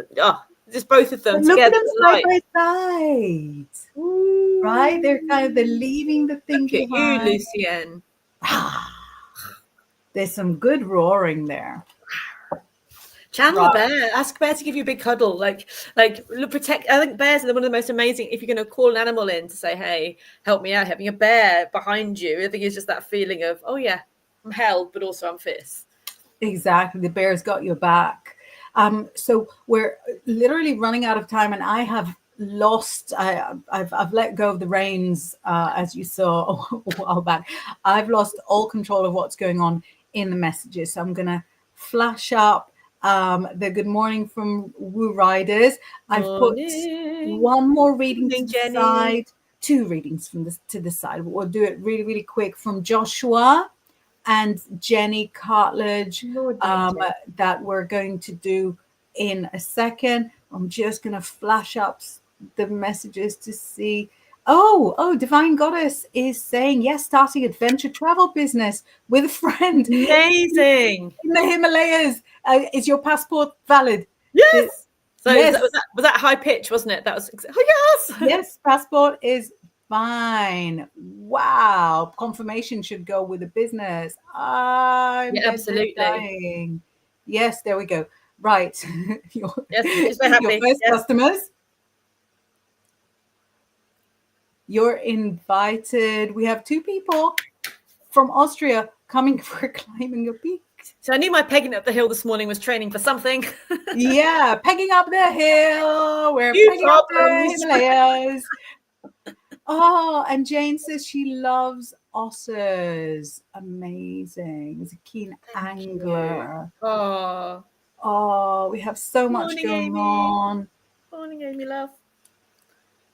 just both of them but together. Look at them side by side. Right? They're leaving the thing Look at behind. you, Lucienne. There's some good roaring there. Channel a bear. Ask a bear to give you a big cuddle. Like protect. I think bears are one of the most amazing. If you're going to call an animal in to say, "Hey, help me out," having a bear behind you, I think it's just that feeling of, "Oh yeah, I'm held, but also I'm fierce." Exactly. The bear's got your back. So we're literally running out of time, and I have lost. I've let go of the reins, as you saw a while back. I've lost all control of what's going on in the messages. So I'm gonna flash up the good morning from Woo Riders. I've put one more reading to the side, two readings from to the side. We'll do it really, really quick from Joshua and Jenny Cartledge, that we're going to do in a second. I'm just going to flash up the messages to see. Oh, Divine Goddess is saying, yes, starting adventure travel business with a friend. Amazing. In the Himalayas. Is your passport valid? Yes. So yes. Was that high pitch, wasn't it? That was, yes. Yes, passport is fine. Wow. Confirmation should go with the business. Absolutely. Dying. Yes, there we go. Right. Your first customers. You're invited. We have two people from Austria coming for climbing a peak. So I knew my pegging up the hill this morning was training for something. Yeah, pegging up the hill. We're pegging up the Himalayas. Oh, and Jane says she loves otters. Amazing. He's a keen angler. Oh, we have so much going on. Morning, Amy, love.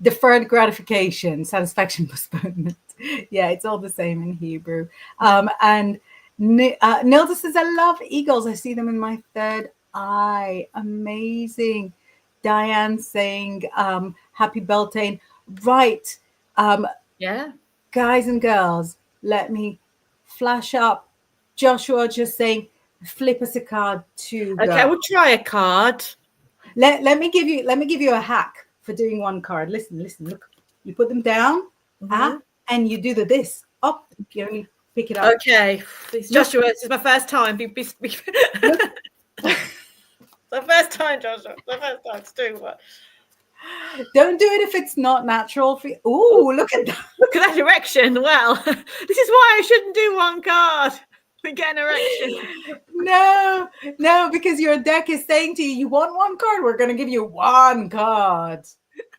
Deferred gratification, satisfaction, postponement. Yeah, it's all the same in Hebrew. And Nilda says, I love eagles. I see them in my third eye. Amazing. Diane saying, happy Beltane. Right. Yeah. Guys and girls, let me flash up. Joshua just saying, flip us a card to Okay, we'll try a card. Let me give you a hack for doing one card. Listen, look. You put them down, and you do this up. You only Pick it up. Okay, Joshua, this is my first time. The first time, Joshua. The first time. It's doing what? Don't do it if it's not natural for you. Ooh, look at that. Look at that erection. Well, this is why I shouldn't do one card. We get an erection. No, because your deck is saying to you, you want one card? We're going to give you one card.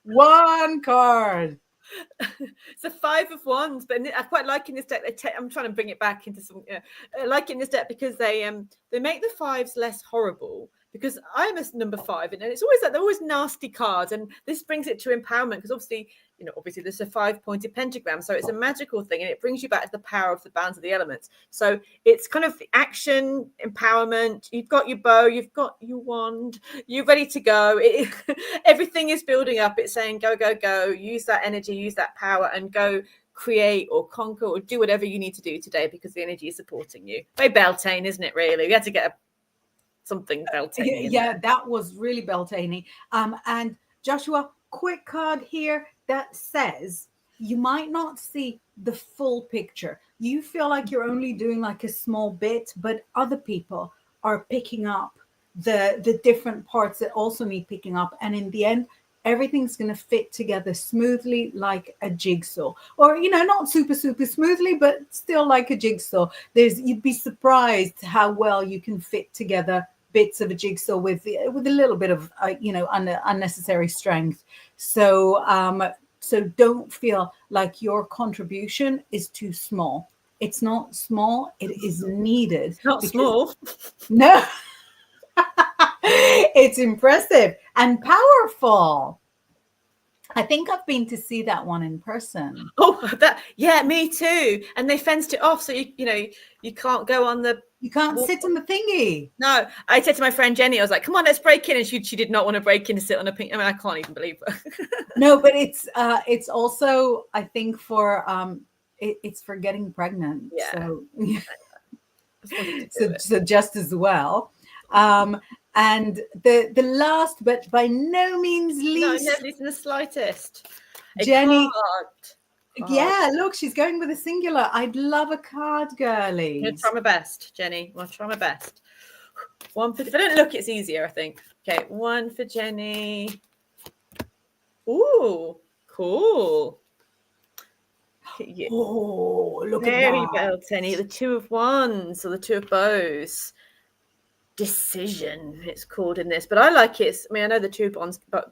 One card. It's a 5 of Wands, but I quite like in this deck. I'm trying to bring it back into some. I like in this deck because they make the 5s less horrible. Because I'm a number 5, and it's always like they're always nasty cards, and this brings it to empowerment. Because obviously there's a 5-pointed pentagram, so it's a magical thing, and it brings you back to the power of the balance of the elements. So it's kind of action, empowerment. You've got your bow, you've got your wand, you're ready to go. Everything is building up. It's saying go, go, go. Use that energy, use that power, and go create or conquer or do whatever you need to do today because the energy is supporting you. Very Beltane, isn't it? Really, we had to get something Beltane. Yeah, that was really Beltane. And Joshua, quick card here that says you might not see the full picture. You feel like you're only doing like a small bit, but other people are picking up the different parts that also need picking up. And in the end, everything's going to fit together smoothly like a jigsaw, or not super smoothly, but still like a jigsaw. You'd be surprised how well you can fit together bits of a jigsaw with a little bit of unnecessary strength. So don't feel like your contribution is too small. It's not small, it is needed. It's not small. No. It's impressive and powerful. I think I've been to see that one in person. Oh, yeah, me too. And they fenced it off, so you can't go on the. You can't sit on the thingy. No, I said to my friend Jenny, I was like, "Come on, let's break in," and she did not want to break in to sit on a pink. I mean, I can't even believe it. No, but it's also, I think, for it's for getting pregnant. Yeah. So just as well. And the last, but by no means least, no, in the slightest. Jenny. Yeah, look, she's going with a singular. I'd love a card, girlie. I'm going to try my best, Jenny. I'll try my best. If I don't look, it's easier, I think. Okay, one for Jenny. Ooh, cool. Yeah. Oh, look Very at that. Beltane. The 2 of Wands or the 2 of Bows. Decision, it's called in this, but I like it. I know the 2 of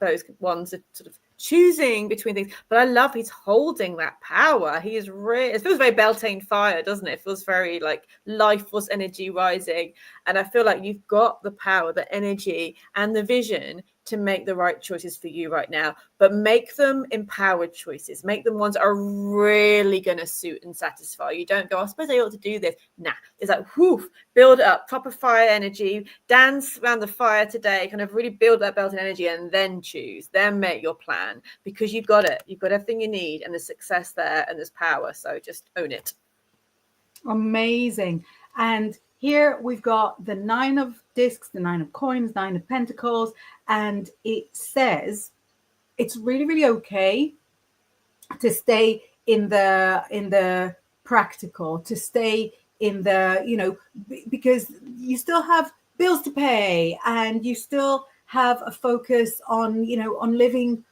Bows ones are sort of choosing between things, but I love he's holding that power. He is really, it feels very Beltane fire, doesn't it? It feels very like life force energy rising, and I feel like you've got the power, the energy, and the vision to make the right choices for you right now, but make them empowered choices. Make them ones that are really going to suit and satisfy. You don't go, I suppose I ought to do this. Nah, it's like, whoof, build up, proper fire energy, dance around the fire today, kind of really build that Beltane energy, and then choose, then make your plan, because you've got it. You've got everything you need, and there's success there, and there's power. So just own it. Amazing. And here we've got the 9 of discs, the 9 of coins, 9 of pentacles, and it says it's really, really okay to stay in the practical, to stay in the, because you still have bills to pay, and you still have a focus on, on living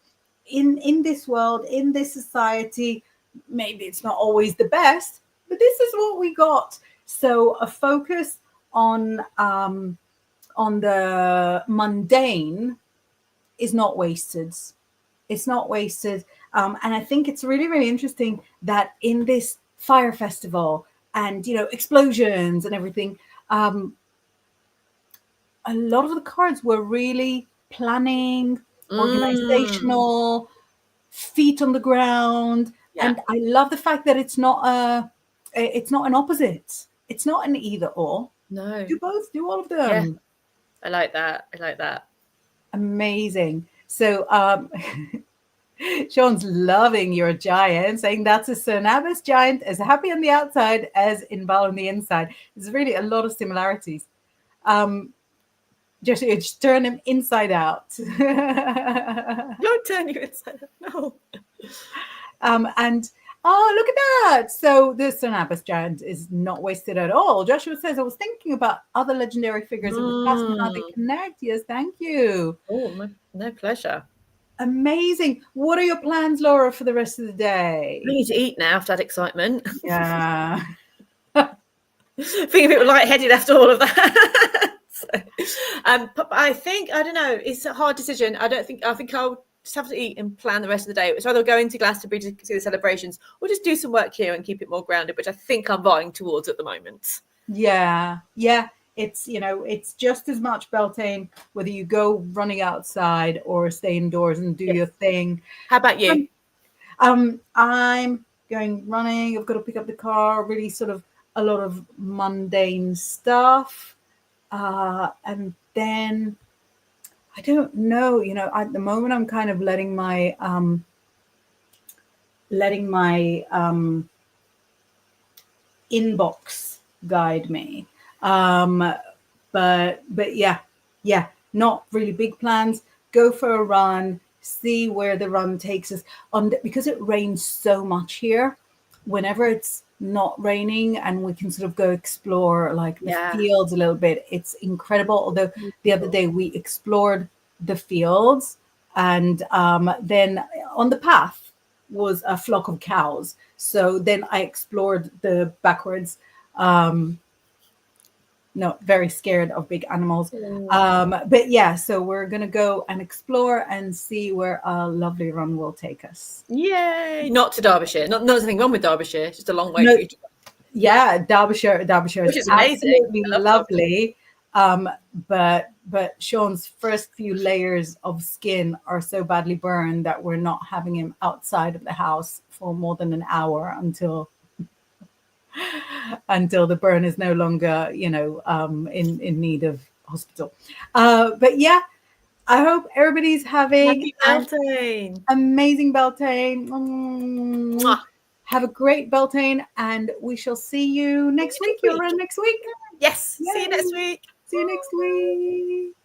in this world, in this society. Maybe it's not always the best, but this is what we got. So a focus on the mundane is not wasted. It's not wasted. And I think it's really, really interesting that in this fire festival and, explosions and everything, a lot of the cards were really planning, organizational, feet on the ground. Yeah. And I love the fact that it's not an opposite. It's not an either or. No. Do both. Do all of them. Yeah. I like that. Amazing. So Sean's loving your giant, saying that's a Cernabis giant, as happy on the outside as Inbaal on the inside. There's really a lot of similarities. Just turn him inside out. Don't turn you inside out. No. And Oh, look at that. So the Sonapus giant is not wasted at all. Joshua says, I was thinking about other legendary figures of the past and how they connect. Yes, thank you. Oh, no pleasure. Amazing. What are your plans, Laura, for the rest of the day? I need to eat now after that excitement. Yeah. Feeling a bit lightheaded after all of that. So, but I think, I don't know, it's a hard decision. I think I'll just have to eat and plan the rest of the day. So either go into Glastonbury to see the celebrations or just do some work here and keep it more grounded, which I think I'm vying towards at the moment. Yeah. It's, it's just as much Beltane, whether you go running outside or stay indoors and do your thing. How about you? I'm going running. I've got to pick up the car, really sort of a lot of mundane stuff. And then I don't know, at the moment I'm kind of letting my inbox guide me. But yeah, not really big plans. Go for a run, see where the run takes us. Because it rains so much here, whenever it's not raining and we can sort of go explore like the fields a little bit, it's incredible. Although the other day we explored the fields, and then on the path was a flock of cows. So then I explored the backwards. No, very scared of big animals. But yeah, so we're going to go and explore and see where a lovely run will take us. Yay! Not to Derbyshire. Not there's nothing wrong with Derbyshire. It's just a long way for you to go. Yeah, Derbyshire Which is is amazing. absolutely lovely. But Sean's first few layers of skin are so badly burned that we're not having him outside of the house for more than an hour until the burn is no longer, in need of hospital. But yeah, I hope everybody's having Beltane. Amazing Beltane. Have a great Beltane, and we shall see you next week. You'll run next week. Yes. Yay. See you next week. See you next week.